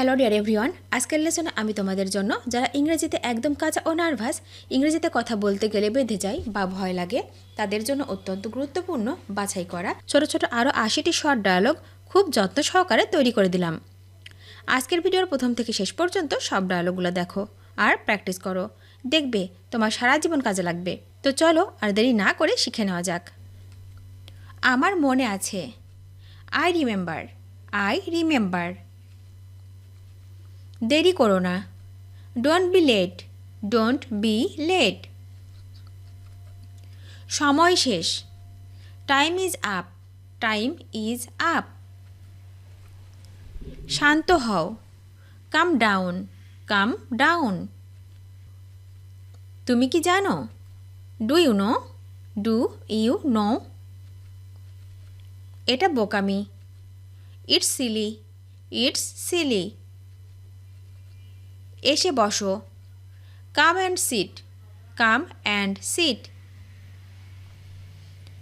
Hello dear everyone, আজকের লেসনে আমি তোমাদের জন্য যারা ইংরেজিতে একদম কাঁচা ও নার্ভাস, ইংরেজিতে কথা বলতে গেলে বেঁধে যায় বা ভয় লাগে, তাদের জন্য অত্যন্ত গুরুত্বপূর্ণ বাছাই করা ছোট ছোট আরও ৮০টি শর্ট ডায়ালগ খুব যত্ন সহকারে তৈরি করে দিলাম। আজকের ভিডিওর প্রথম থেকে শেষ পর্যন্ত সব ডায়ালগুলো দেখো আর প্র্যাকটিস করো, দেখবে তোমার সারা জীবন কাজে লাগবে। তো চলো আর দেরি না করে শিখে নেওয়া যাক। আমার মনে আছে, আই রিমেম্বার, আই রিমেম্বার। দেরি করো না, don't be late, don't be late. সময় শেষ, time is up, time is up. শান্ত হও, কাম ডাউন, কাম ডাউন। তুমি কি জানো, do you know, do you know. এটা বোকামি, ইটস সিলি, ইটস সিলি। এসে বসো, come and sit, come and sit.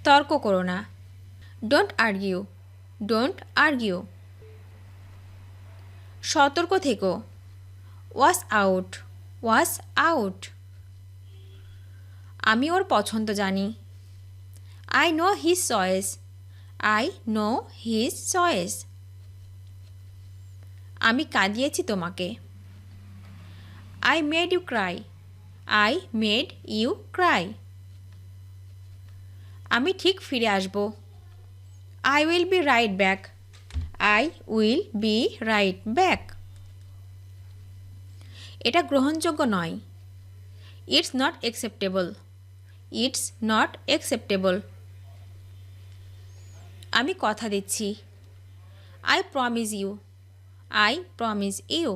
তর্ক করো না, ডোন্ট আর্গিউ, ডোন্ট আর্গিউ। সতর্ক থেকো, ওয়াচ আউট, ওয়াচ আউট। আমি ওর পছন্দ জানি, I know his choice, I know his choice. আমি কাঁদিয়েছি তোমাকে, I made you cry, I made you cry. আমি ঠিক ফিরে আসব, I will be right back, I will be right back. এটা গ্রহণযোগ্য নয়, It's not acceptable, It's not acceptable. আমি কথা দিচ্ছি, I promise you, I promise you.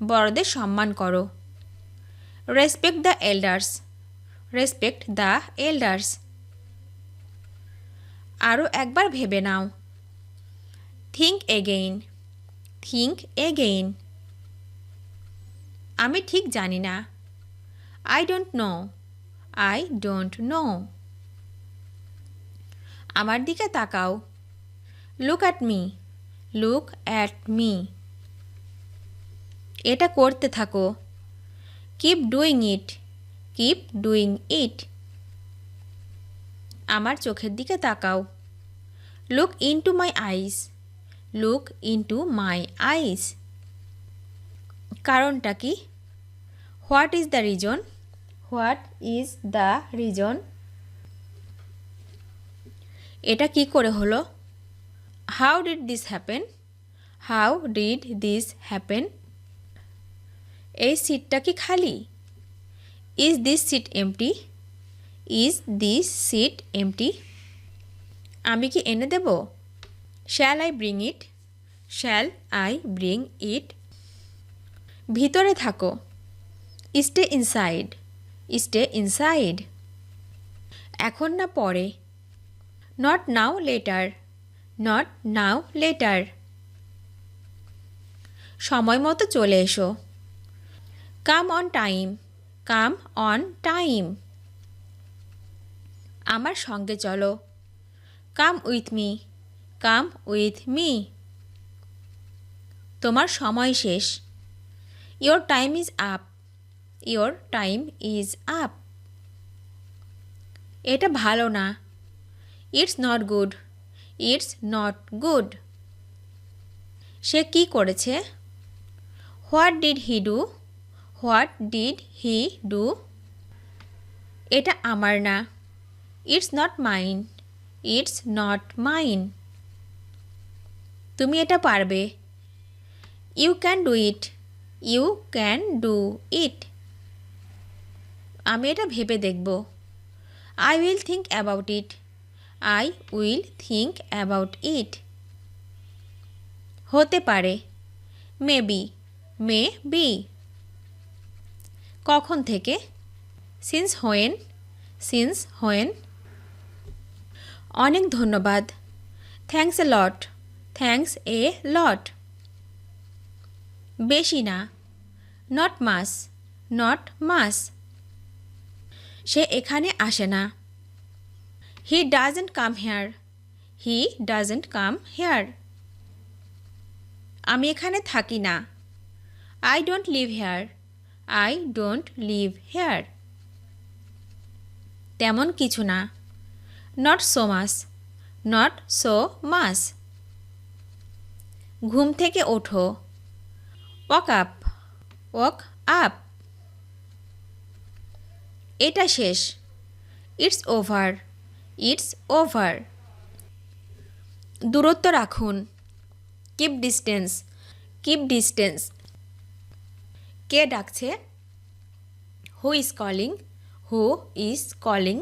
বড়দের সম্মান করো, respect the elders, respect the elders. আরও একবার ভেবে নাও, থিঙ্ক এগেইন, থিঙ্ক এগেইন। আমি ঠিক জানি না, I don't know, I don't know. আমার দিকে তাকাও, look at me, look at me. এটা করতে থাকো, keep doing it, keep doing it. আমার চোখের দিকে তাকাও, look into my eyes, look into my eyes. কারণটা কি, what is the reason, what is the reason. এটা কি করে হলো, how did this happen, how did this happen. এই সিটটা কি খালি, is this seat empty, is this seat empty. আমি কি এনে দেব, shall I bring it, shall I bring it. ভিতরে থাকো, স্টে ইনসাইড, স্টে ইনসাইড। এখন না পরে, not now later, not now later. সময় মতো চলে এসো, come on time, come on time. আমার সঙ্গে চলো, come with me, come with me. তোমার সময় শেষ, your time is up, your time is up. এটা ভালো না, it's not good, it's not good. সে কি করেছে, what did he do, what did he do. এটা আমার না, it's not mine, it's not mine. তুমি এটা পারবে, you can do it, you can do it. আমি এটা ভেবে দেখব, I will think about it, I will think about it. হতে পারে, মেবি, মে বি। কখন থেকে, সিন্স হোয়েন, সিন্স হোয়েন। অনেক ধন্যবাদ, thanks a lot, thanks a লট। বেশি না, নট মাস, নট মাস। সে এখানে আসে না, he doesn't come here, he doesn't come here. আমি এখানে থাকি না। I don't live here. I don't live here. তেমন কিছু না। Not so much. Not so much. ঘুম থেকে ওঠো। Wake up. Wake up. এটা শেষ। It's over. It's over. দূরত্ব রাখুন। Keep distance. Keep distance. কে ডাকছে? Who is calling? Who is calling?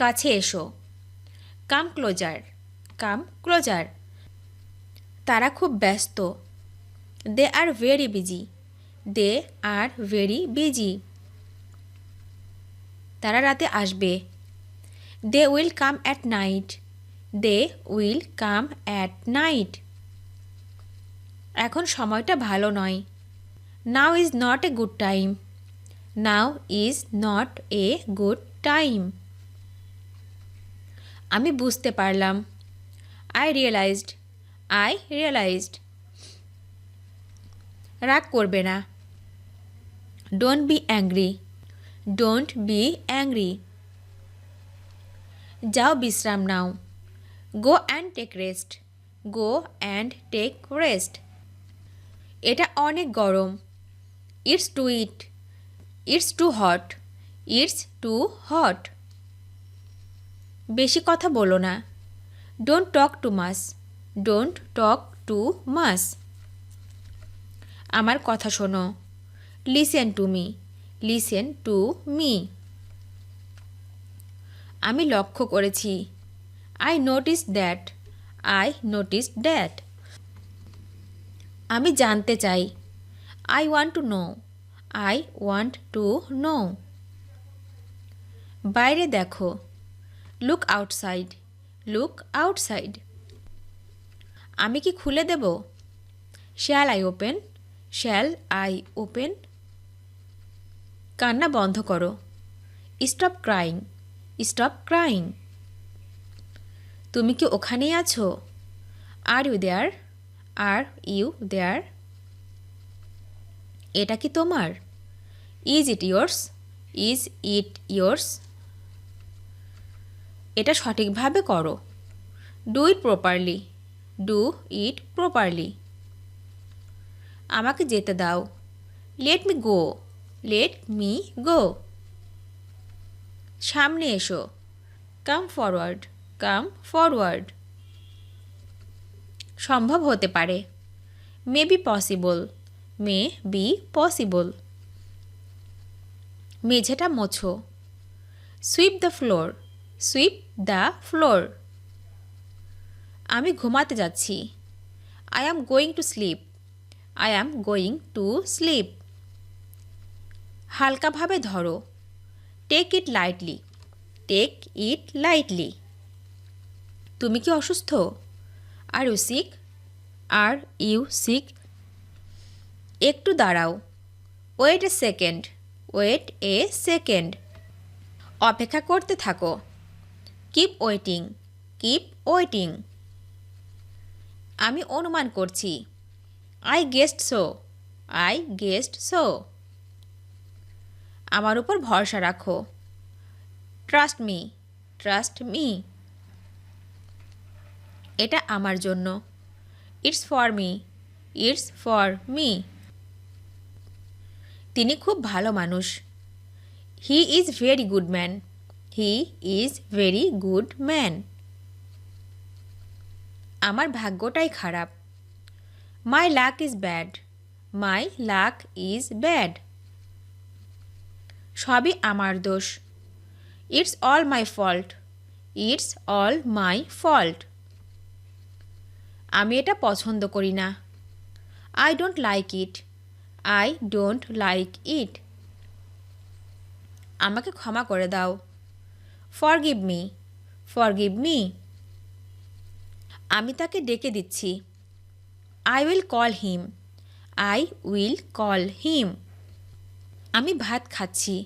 কাছে এসো। Come closer. Come closer. তারা খুব ব্যস্ত। They are very busy. They are very busy. তারা রাতে আসবে। They will come at night. They will come at night. এখন সময়টা ভালো নয়। Now is not a good time. Now is not a good time. আমি বুঝতে পারলাম। I realized. I realized. রাগ করবে না। Don't be angry. Don't be angry. যাও বিশ্রাম নাও। Go and take rest. Go and take rest. এটা অনেক গরম। It's too heat. It's too hot. It's too hot. বেশি কথা বলো না। Don't talk too much. Don't talk too much. আমার কথা শোনো। Listen to me. Listen to me. আমি লক্ষ্য করেছি। I noticed that. I noticed that. আমি জানতে চাই। I want to know. I want to know. বাইরে দেখো। Look outside. Look outside. আমি কি খুলে দেব? Shall I open? Shall I open? কান্না বন্ধ করো। Stop crying. Stop crying. তুমি কি ওখানেই আছো? Are you there? Are you there? এটা কি তোমার? Is it yours? Is it yours? এটা সঠিকভাবে করো। Do it properly. Do it properly. আমাকে যেতে দাও। Let me go. Let me go. সামনে এসো। Come forward. Come forward. সম্ভব হতে পারে। May be possible. May be possible. মেঝেটা মোছো। Sweep the floor. Sweep the floor. আমি ঘুমাতে যাচ্ছি। I am going to sleep. I am going to sleep. হালকাভাবে ধরো। Take it lightly. Take it lightly. তুমি কি অসুস্থ? Are you sick? Are you sick? একটু দাঁড়াও। Wait a second. Wait a second. অপেক্ষা করতে থাকো। Keep waiting. Keep waiting. আমি অনুমান করছি। I guessed so. I guessed so. আমার উপর ভরসা রাখো। Trust me. Trust me. এটা আমার জন্য। It's for me. It's for me. তিনি খুব ভালো মানুষ। He is very good man. He is very good man. আমার ভাগ্যটাই খারাপ। My luck is bad. My luck is bad. সবই আমার দোষ। It's all my fault. It's all my fault. আমি এটা পছন্দ করি না। I don't like it. I don't like it. আমাকে ক্ষমা করে দাও। Forgive me. Forgive me. আমি তাকে ডেকে দিচ্ছি। I will call him. I will call him. আমি ভাত খাচ্ছি।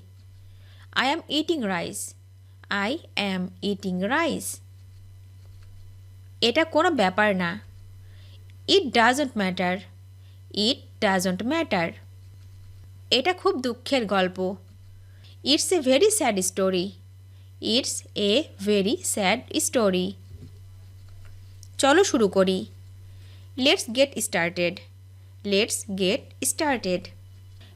I am eating rice. I am eating rice. এটা কোনো ব্যাপার না। It doesn't matter. It doesn't matter. এটা খুব দুঃখের গল্প। It's a very sad story. It's a very sad story. চলো শুরু করি। Let's get started. Let's get started.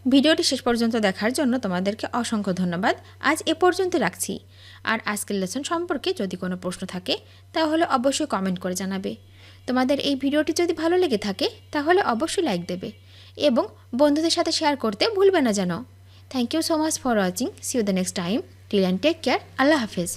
ভিডিওটি শেষ পর্যন্ত দেখার জন্য তোমাদেরকে অসংখ্য ধন্যবাদ। আজ এ পর্যন্ত রাখছি। আর আজকের লেসন সম্পর্কে যদি কোনো প্রশ্ন থাকে তাহলে অবশ্যই কমেন্ট করে জানাবে। তোমাদের এই ভিডিওটি যদি ভালো লেগে থাকে তাহলে অবশ্যই লাইক দেবে এবং বন্ধুদের সাথে শেয়ার করতে ভুলবে না যেন। Thank you so much for watching. See you the next time. Till and take care. আল্লাহ হাফেজ।